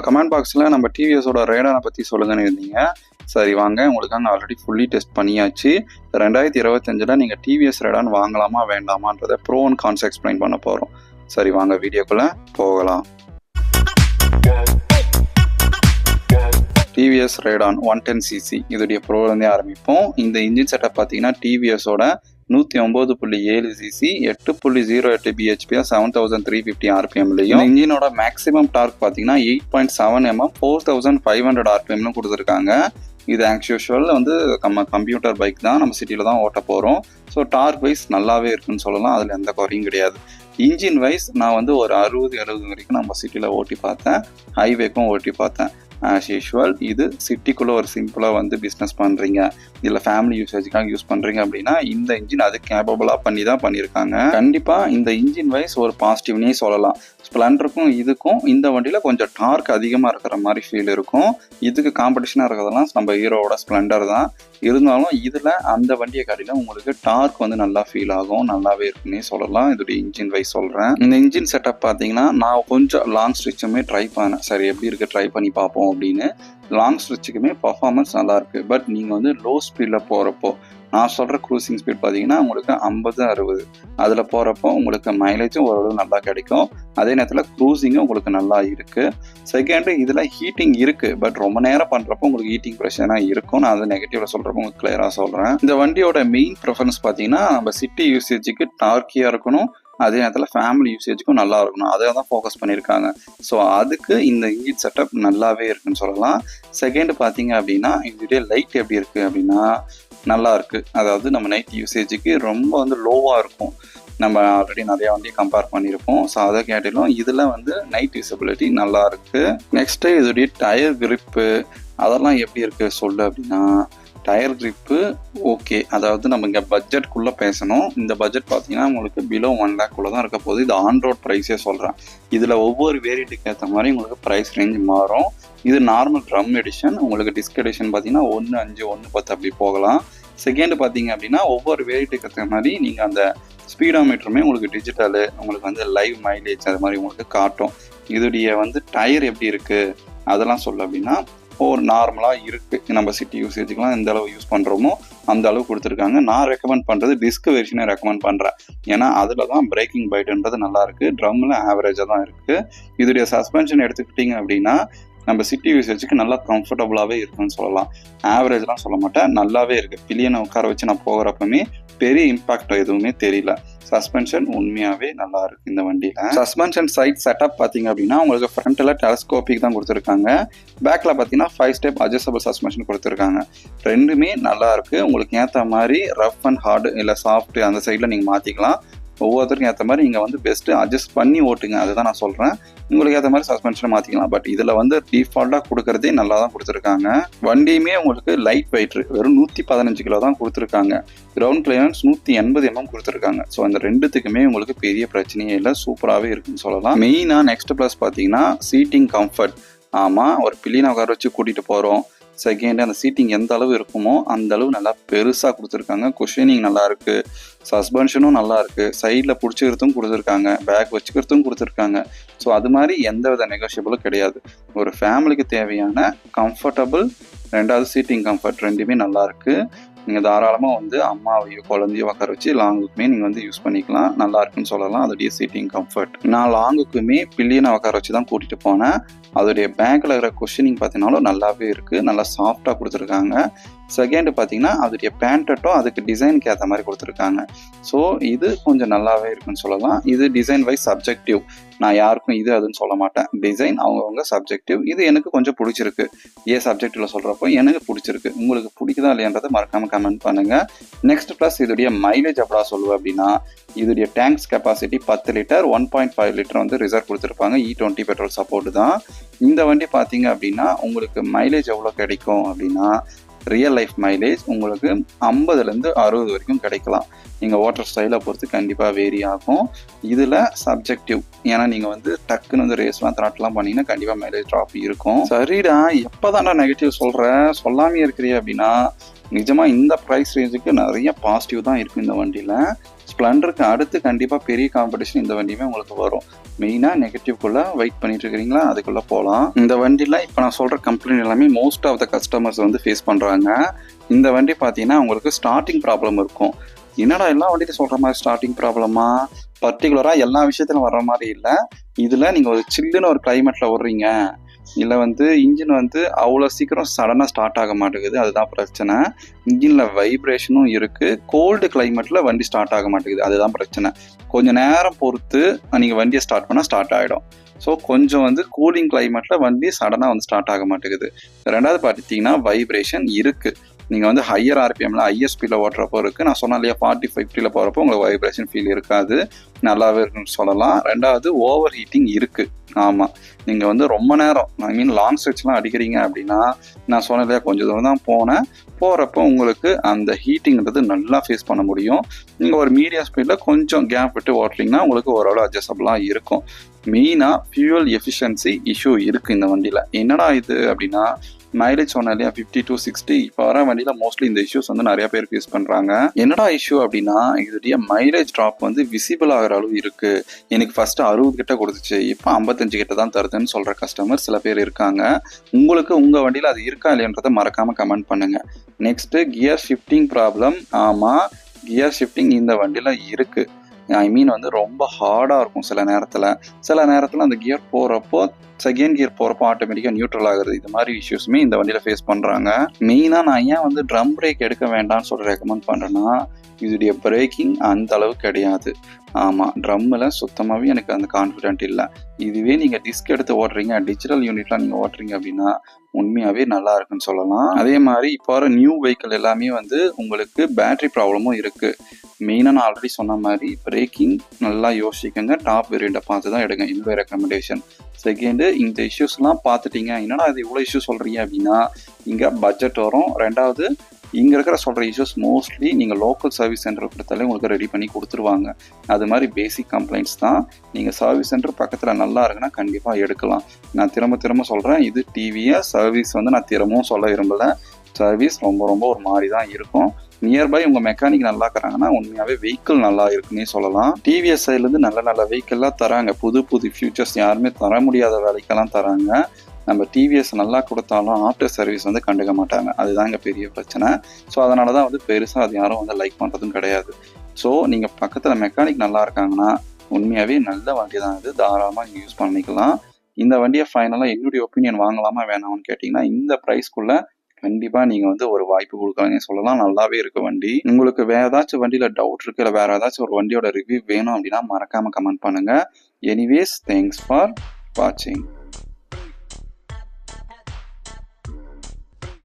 நம்ம கமெண்ட் பாக்ஸில் நம்ம டிவிஎஸோட ரேடானை பற்றி சொல்லுங்கன்னு இருந்தீங்க. சரி வாங்க, உங்களுக்காக ஆல்ரெடி ஃபுல்லி டெஸ்ட் பண்ணியாச்சு. 2025 நீங்கள் டிவிஎஸ் ரேடான் வாங்கலாமா வேண்டாமான்றதை ப்ரோ அண்ட் கான்ஸ் எக்ஸ்பிளைன் பண்ண போகிறோம். சரி வாங்க வீடியோக்குள்ளே போகலாம். டிவிஎஸ் ரேடான் 110cc இதோடைய ப்ரோலேருந்தே ஆரம்பிப்போம். இந்த இன்ஜின் செட்டப் பார்த்தீங்கன்னா டிவிஎஸோட 109.7cc 8.08 bhp 7350 rpmலையும் இன்ஜினோட மேக்ஸிமம் டார்க் பார்த்தீங்கன்னா 8.7 mm 4500 rpmலும் கொடுத்துருக்காங்க. இது ஆக்சுவல் வந்து நம்ம கம்ப்யூட்டர் பைக் தான், நம்ம சிட்டியில் தான் ஓட்ட போகிறோம். ஸோ டார்க் வைஸ் நல்லாவே இருக்குன்னு சொல்லலாம், அதில் எந்த குறையும் கிடையாது. இன்ஜின் வைஸ் நான் வந்து ஒரு 60-70 வரைக்கும் நம்ம சிட்டியில் ஓட்டி பார்த்தேன், ஹைவேக்கும் ஓட்டி பார்த்தேன். ஆஸ் யூஷுவல் இது சிட்டிக்குள்ளே ஒரு சிம்பிளாக வந்து பிஸ்னஸ் பண்ணுறீங்க, இல்லை ஃபேமிலி யூசேஜுக்காக யூஸ் பண்ணுறீங்க அப்படின்னா இந்த இன்ஜின் அது கேப்பபிளாக பண்ணி தான் பண்ணியிருக்காங்க. கண்டிப்பாக இந்த இன்ஜின் வைஸ் ஒரு பாசிட்டிவ்னே சொல்லலாம். ஸ்ப்ளெண்டருக்கும் இதுக்கும் இந்த வண்டியில் கொஞ்சம் டார்க் அதிகமாக இருக்கிற மாதிரி ஃபீல் இருக்கும். இதுக்கு காம்படிஷனாக இருக்கிறதெல்லாம் நம்ம ஹீரோவோட ஸ்ப்ளெண்டர் தான். இருந்தாலும் இதில் அந்த வண்டியை காட்டிலும் உங்களுக்கு டார்க் வந்து நல்லா ஃபீல் ஆகும், நல்லாவே இருக்குன்னே சொல்லலாம். இதோடைய இன்ஜின் வைஸ் சொல்கிறேன். இந்த இன்ஜின் செட்டப் பார்த்தீங்கன்னா நான் கொஞ்சம் லாங் ஸ்ட்ரிச்சுமே ட்ரை பண்ணேன். சரி எப்படி இருக்குது ட்ரை பண்ணி பார்ப்போம் அப்படின்னு. லாங் ஸ்ட்ரிச்சுக்குமே பர்ஃபார்மன்ஸ் நல்லாயிருக்கு. பட் நீங்கள் வந்து லோ ஸ்பீடில் போகிறப்போ நான் சொல்கிற க்ரூசிங் ஸ்பீட் பார்த்தீங்கன்னா உங்களுக்கு 50-60 அதில் போகிறப்போ உங்களுக்கு மைலேஜும் ஓரளவு நல்லா கிடைக்கும். அதே நேரத்தில் க்ரூசிங்கும் உங்களுக்கு நல்லா இருக்குது. செகண்டு இதில் ஹீட்டிங் இருக்குது, பட் ரொம்ப நேரம் பண்ணுறப்போ உங்களுக்கு ஹீட்டிங் ப்ரெஷராக இருக்கும். நான் அதை நெகட்டிவில் சொல்கிறப்போ உங்களுக்கு கிளியராக சொல்கிறேன். இந்த வண்டியோட மெயின் ப்ரிஃபரன்ஸ் பார்த்தீங்கன்னா நம்ம சிட்டி யூசேஜுக்கு டார்க்கியாக இருக்கணும், அதே நேரத்தில் ஃபேமிலி யூசேஜுக்கும் நல்லா இருக்கணும், அதை தான் ஃபோக்கஸ் பண்ணியிருக்காங்க. ஸோ அதுக்கு இந்த இன்ஜின் செட்டப் நல்லாவே இருக்குன்னு சொல்லலாம். செகண்ட் பார்த்தீங்க அப்படின்னா இதோடைய லைட் எப்படி இருக்குது அப்படின்னா நல்லா இருக்குது. அதாவது நம்ம நைட் யூசேஜுக்கு ரொம்ப வந்து லோவாக இருக்கும். நம்ம ஆல்ரெடி நிறையா வண்டியை கம்பேர் பண்ணியிருப்போம். ஸோ அதை கேட்டிலும் இதில் வந்து நைட் விசிபிலிட்டி நல்லா இருக்குது. நெக்ஸ்ட்டு இதோடைய டயர் கிரிப்பு அதெல்லாம் எப்படி இருக்குது சொல்லு அப்படின்னா டயர் கிரிப்பு ஓகே. அதாவது நம்ம இங்கே பட்ஜெட்குள்ளே பேசணும். இந்த பட்ஜெட் பார்த்தீங்கன்னா உங்களுக்கு பிலோ 1 lakh தான் இருக்க போகுது. இது ஆன் ரோட் ப்ரைஸே சொல்கிறேன். இதில் ஒவ்வொரு வேரியண்ட்டுக்கு ஏற்ற மாதிரி உங்களுக்கு ப்ரைஸ் ரேஞ்ச் மாறும். இது நார்மல் ட்ரம் எடிஷன். உங்களுக்கு டிஸ்க் எடிஷன் பார்த்தீங்கன்னா 1.5 1.10 அப்படி போகலாம். செகண்ட் பார்த்தீங்க அப்படின்னா ஒவ்வொரு வேரியண்ட்டுக்கு ஏற்ற மாதிரி நீங்கள் அந்த ஸ்பீடோமீட்டருமே உங்களுக்கு டிஜிட்டலு, உங்களுக்கு வந்து லைவ் மைலேஜ் அது மாதிரி உங்களுக்கு காட்டும். இதோடைய வந்து டயர் எப்படி இருக்குது அதெல்லாம் சொல்ல அப்படின்னா நார்மலாக இருக்குது. நம்ம சிட்டி யூசேஜுக்கெலாம் எந்த அளவு யூஸ் பண்ணுறோமோ அந்த அளவு கொடுத்துருக்காங்க. நான் ரெக்கமெண்ட் பண்ணுறது டிஸ்க் வெர்ஷனே ரெக்கமெண்ட் பண்ணுறேன். ஏன்னா அதில் தான் பிரேக்கிங் பைட்டுன்றது நல்லாயிருக்கு, ட்ரம்மில் ஆவரேஜாக தான் இருக்குது. இதோடைய சஸ்பென்ஷன் எடுத்துக்கிட்டிங்க அப்படின்னா நம்ம சிட்டி யூசேஜுக்கு நல்லா கம்ஃபர்டபுளாகவே இருக்குன்னு சொல்லலாம். ஆவரேஜ்லாம் சொல்ல மாட்டேன், நல்லாவே இருக்குது. பில்லியனை உட்கார வச்சு நான் போகிறப்பமே பெரிய இம்பாக்ட் எதுவுமே தெரியல. சஸ்பென்ஷன் உண்மையாகவே நல்லா இருக்கு இந்த வண்டியில். சஸ்பென்ஷன் சைட் செட்டப் பார்த்தீங்க அப்படின்னா உங்களுக்கு ஃப்ரண்ட்டில் டெலஸ்கோபிக் தான் கொடுத்துருக்காங்க. பேக்கில் பார்த்தீங்கன்னா 5 ஸ்டெப் அட்ஜஸ்டபிள் சஸ்பென்ஷன் கொடுத்துருக்காங்க. ரெண்டுமே நல்லா இருக்கு. உங்களுக்கு ஏற்ற மாதிரி ரஃப் அண்ட் ஹார்டு இல்லை சாஃப்ட் அந்த சைடில் நீங்கள் மாற்றிக்கலாம். ஒவ்வொருத்தருக்கும் ஏற்ற மாதிரி நீங்கள் வந்து பெஸ்ட்டு அட்ஜஸ்ட் பண்ணி ஓட்டுங்க, அதுதான் நான் சொல்கிறேன். உங்களுக்கு ஏற்ற மாதிரி சஸ்பென்ஷனை மாற்றிக்கலாம். பட் இதில் வந்து டிஃபால்ட்டாக கொடுக்குறதே நல்லா தான் கொடுத்துருக்காங்க. வண்டியுமே உங்களுக்கு லைட் வெயிட் வெறும் 115 கிலோ தான் கொடுத்துருக்காங்க. கிரவுண்ட் கிளியரன்ஸ் 180 mm கொடுத்துருக்காங்க. ஸோ அந்த ரெண்டுத்துக்குமே உங்களுக்கு பெரிய பிரச்சனையே இல்லை, சூப்பராகவே இருக்குன்னு சொல்லலாம். மெயினாக நெக்ஸ்ட் ப்ளஸ் பார்த்தீங்கன்னா சீட்டிங் கம்ஃபர்ட். ஆமாம், ஒரு பில்லியனை உட்கார வச்சு கூட்டிகிட்டு போகிறோம். செகண்ட் அந்த சீட்டிங் எந்த அளவு இருக்குமோ அந்த அளவு நல்லா பெருசாக கொடுத்துருக்காங்க. குஷனிங் நல்லா இருக்கு, சஸ்பென்ஷனும் நல்லா இருக்கு, சைடில் பிடிச்சிக்கிறதும் கொடுத்துருக்காங்க, பேக் வச்சுக்கிறதும் கொடுத்துருக்காங்க. ஸோ அது மாதிரி எந்த வித நெகோஷியபிளும் கிடையாது. ஒரு ஃபேமிலிக்கு தேவையான கம்ஃபர்டபுள், ரெண்டாவது சீட்டிங் கம்ஃபர்ட் ரெண்டுமே நல்லா இருக்கு. நீங்கள் தாராளமாக வந்து அம்மாவையோ குழந்தையோ உட்கார வச்சு லாங்குக்குமே நீங்கள் வந்து யூஸ் பண்ணிக்கலாம், நல்லா இருக்குன்னு சொல்லலாம். அதோடைய சீட்டிங் கம்ஃபர்ட் நான் லாங்குக்குமே பில்லியனை உட்கார வச்சு தான் கூட்டிகிட்டு போனேன். அதோடைய பேக்கில் இருக்கிற குஷனிங் பார்த்தீங்கன்னாலும் நல்லாவே இருக்குது, நல்லா சாஃப்டாக கொடுத்துருக்காங்க. செகண்டு பார்த்தீங்கன்னா அதோடைய பேண்டட்டும் அதுக்கு டிசைனுக்கு ஏற்ற மாதிரி கொடுத்துருக்காங்க. ஸோ இது கொஞ்சம் நல்லாவே இருக்குன்னு சொல்லலாம். இது டிசைன் வைஸ் சப்ஜெக்டிவ். நான் யாருக்கும் இது அதுன்னு சொல்ல மாட்டேன். டிசைன் அவங்கவுங்க சப்ஜெக்டிவ். இது எனக்கு கொஞ்சம் பிடிச்சிருக்கு. சப்ஜெக்டிவில் சொல்கிறப்போ எனக்கு பிடிச்சிருக்கு. உங்களுக்கு பிடிக்குதா இல்லையன்றதை மறக்காமல் கமெண்ட் பண்ணுங்கள். நெக்ஸ்ட் ப்ளஸ் இதோடைய மைலேஜ் எப்படா சொல்லுவேன் அப்படின்னா இதோடைய டேங்க்ஸ் கெப்பாசிட்டி 10 லிட்டர் 1.5 லிட்டர் வந்து ரிசர்வ் கொடுத்துருப்பாங்க. E20 பெட்ரோல் சப்போர்ட் தான். இந்த வண்டி பார்த்தீங்க அப்படின்னா உங்களுக்கு மைலேஜ் எவ்வளோ கிடைக்கும் அப்படின்னா ரியல் லைஃப் மைலேஜ் உங்களுக்கு 50-60 வரைக்கும் கிடைக்கலாம். நீங்கள் வாட்டர் ஸ்டைலை பொறுத்து கண்டிப்பாக வேரி ஆகும். இதில் சப்ஜெக்டிவ், ஏன்னா நீங்கள் வந்து டக்குன்னு வந்து ரேஸ்லாம் த்ராட்லாம் பண்ணிங்கன்னா கண்டிப்பாக மைலேஜ் ட்ராப் இருக்கும். சரிடா எப்போ தான்டா நெகட்டிவ் சொல்லாமே இருக்கிறீ அப்படின்னா நிஜமாக இந்த ப்ரைஸ் ரேஞ்சுக்கு நிறைய பாசிட்டிவ் தான் இருக்குது இந்த வண்டியில். ஸ்ப்ளெண்டருக்கு அடுத்து கண்டிப்பாக பெரிய காம்படிஷன் இந்த வண்டியுமே உங்களுக்கு வரும். மெயினாக நெகட்டிவ்குள்ளே வெயிட் பண்ணிட்டு இருக்கிறீங்களா, அதுக்குள்ளே போகலாம். இந்த வண்டியில் இப்போ நான் சொல்கிற கம்ப்ளைண்ட் எல்லாமே மோஸ்ட் ஆஃப் த கஸ்டமர்ஸ் வந்து ஃபேஸ் பண்ணுறாங்க. இந்த வண்டி பார்த்தீங்கன்னா உங்களுக்கு ஸ்டார்டிங் ப்ராப்ளம் இருக்கும். என்னடா எல்லா வண்டியிலும் சொல்கிற மாதிரி ஸ்டார்டிங் ப்ராப்ளமா, பர்டிகுலராக எல்லா விஷயத்திலும் வர்ற மாதிரி இல்லை. இதில் நீங்கள் ஒரு சில்லுன்னு ஒரு கிளைமேட்டில் வர்றீங்க, இல்லை வந்து இன்ஜின் வந்து அவ்வளோ சீக்கிரம் சடனாக ஸ்டார்ட் ஆக மாட்டேங்குது, அதுதான் பிரச்சனை. இன்ஜினில் வைப்ரேஷனும் இருக்குது, கோல்டு கிளைமேட்டில் வண்டி ஸ்டார்ட் ஆக மாட்டேங்குது, அதுதான் பிரச்சனை. கொஞ்சம் நேரம் பொறுத்து நீங்கள் வண்டியை ஸ்டார்ட் பண்ணால் ஸ்டார்ட் ஆகிடும். ஸோ கொஞ்சம் வந்து கூலிங் கிளைமேட்டில் வண்டி சடனாக வந்து ஸ்டார்ட் ஆக மாட்டேங்குது. ரெண்டாவது பார்த்தீங்கன்னா வைப்ரேஷன் இருக்குது. நீங்கள் வந்து ஹையர் ஆர்பிஎம்ல ஹையர் ஸ்பீடில் ஓட்டுறப்போ இருக்குது. நான் சொன்னேன் இல்லையா 40-50 போகிறப்போ உங்களுக்கு வைப்ரேஷன் ஃபீல் இருக்காது, நல்லாவே இருக்குன்னு சொல்லலாம். ரெண்டாவது ஓவர் ஹீட்டிங் இருக்குது. ஆமாம், நீங்கள் வந்து ரொம்ப நேரம் லாங் ஸ்ட்ரெச்லாம் அடிக்கிறீங்க அப்படின்னா, நான் சொன்னேன் இல்லையா கொஞ்சம் தூரம் தான் போகிறப்போ உங்களுக்கு அந்த ஹீட்டிங்கிறது நல்லா ஃபேஸ் பண்ண முடியும். நீங்கள் ஒரு மீடியம் ஸ்பீடில் கொஞ்சம் கேப் விட்டு ஓட்டுறீங்கன்னா உங்களுக்கு ஓரளவு அட்ஜஸ்டபுளாக இருக்கும். மெயினாக ஃபியூவல் எஃபிஷியன்சி இஷ்யூ இருக்குது இந்த வண்டியில். என்னடா இது அப்படின்னா, மைலேஜ் சொன்னேன் இல்லையா 50 to 60, இப்போ வர வண்டியில் மோஸ்ட்லி இந்த இஷ்யூஸ் வந்து நிறைய பேர் ஃபேஸ் பண்ணுறாங்க. என்னடா இஷ்யூ அப்படின்னா, இதோடைய மைலேஜ் ட்ராப் வந்து விசிபிள் ஆகிற அளவு இருக்குது. எனக்கு ஃபஸ்ட்டு 60 கிட்ட கொடுத்துச்சு, இப்போ 55 கிட்ட தான் தருதுன்னு சொல்கிற கஸ்டமர் சில பேர் இருக்காங்க. உங்களுக்கு உங்கள் வண்டியில் அது இருக்கா இல்லைன்றதை மறக்காமல் கமெண்ட் பண்ணுங்கள். Next gear shifting problem. ஆமாம், கியர் ஷிஃப்டிங் இந்த வண்டியில் இருக்குது. வந்து ரொம்ப ஹார்டாக இருக்கும் சில நேரத்தில் அந்த கியர் போகிறப்போ செகண்ட் கியர் போகிறப்போ ஆட்டோமேட்டிக்காக நியூட்ரல் ஆகுது. இது மாதிரி இஷ்யூஸுமே இந்த வண்டியில் ஃபேஸ் பண்ணுறாங்க. மெயினாக நான் ஏன் வந்து ட்ரம் பிரேக் எடுக்க வேண்டாம்னு சொல்லி ரெக்கமெண்ட் பண்ணுறேன்னா, இதோடைய பிரேக்கிங் அந்த அளவு கிடையாது. ஆமாம், ட்ரம்மில் சுத்தமாகவே எனக்கு அந்த கான்ஃபிடென்ட் இல்லை. இதுவே நீங்கள் டிஸ்க் எடுத்து ஓட்டுறீங்க, டிஜிட்டல் யூனிட்லாம் நீங்கள் ஓட்டுறீங்க அப்படின்னா உண்மையாகவே நல்லா இருக்குன்னு சொல்லலாம். அதே மாதிரி இப்போ வர நியூ வெஹிக்கிள் எல்லாமே வந்து உங்களுக்கு பேட்டரி ப்ராப்ளமும் இருக்குது. மெயினாக நான் ஆல்ரெடி சொன்ன மாதிரி பிரேக்கிங் நல்லா யோசிக்கங்க, டாப் வேரியண்ட்டை பார்த்து தான் எடுங்க, இந்த ரெக்கமெண்டேஷன். செகண்டு, இந்த இஷ்யூஸ்லாம் பார்த்துட்டீங்க, என்னடா இது இவ்வளோ இஷ்யூஸ் சொல்கிறீங்க அப்படின்னா, இங்கே பட்ஜெட் வரும். ரெண்டாவது, இங்கே இருக்கிற சொல்கிற இஷ்யூஸ் மோஸ்ட்லி நீங்கள் லோக்கல் சர்வீஸ் சென்டர் கொடுத்தாலே உங்களுக்கு ரெடி பண்ணி கொடுத்துருவாங்க. அது மாதிரி பேசிக் கம்ப்ளைண்ட்ஸ் தான். நீங்கள் சர்வீஸ் சென்டர் பக்கத்தில் நல்லா இருக்குன்னா கண்டிப்பாக எடுக்கலாம். நான் திரும்ப சொல்கிறேன், இது டிவிஎஸ் சர்வீஸ் வந்து நான் திரும்பவும் சொல்ல விரும்பலை. சர்வீஸ் ரொம்ப ஒரு மாதிரி தான் இருக்கும். நியர்பை உங்கள் மெக்கானிக் நல்லா இருக்கிறாங்கன்னா உண்மையாகவே வெஹிக்கிள் நல்லா இருக்குன்னே சொல்லலாம். டிவிஎஸ் சைட்லேருந்து நல்ல வெஹிக்கிள்லாம் தராங்க, புது ஃபியூச்சர்ஸ் யாருமே தர முடியாத வேலைக்கெல்லாம் தராங்க. நம்ம டிவிஎஸ் நல்லா கொடுத்தாலும் ஆஃப்டர் சர்வீஸ் வந்து கண்டுக்க மாட்டாங்க, அதுதான் இங்கே பெரிய பிரச்சனை. ஸோ அதனால தான் வந்து பெருசாக அது யாரும் வந்து லைக் பண்ணுறதும் கிடையாது. ஸோ நீங்கள் பக்கத்தில் மெக்கானிக் நல்லா இருக்காங்கன்னா உண்மையாகவே நல்ல வண்டி தான் இது, தாராளமாக நீங்கள் யூஸ் பண்ணிக்கலாம். இந்த வண்டியை ஃபைனலாக என்னுடைய ஒப்பீனியன் வாங்கலாமா வேணாம்னு கேட்டிங்கன்னா, இந்த ப்ரைஸ்க்குள்ளே கண்டிப்பாக நீங்கள் வந்து ஒரு வாய்ப்பு கொடுக்கலாம்னே சொல்லலாம். நல்லாவே இருக்குது வண்டி. உங்களுக்கு வேறு ஏதாச்சும் வண்டியில் டவுட் இருக்குது, இல்லை வேறு ஏதாச்சும் ஒரு வண்டியோட ரிவ்யூ வேணும் அப்படின்னா மறக்காமல் கமெண்ட் பண்ணுங்கள். எனிவேஸ், தேங்க்ஸ் ஃபார் வாட்சிங்.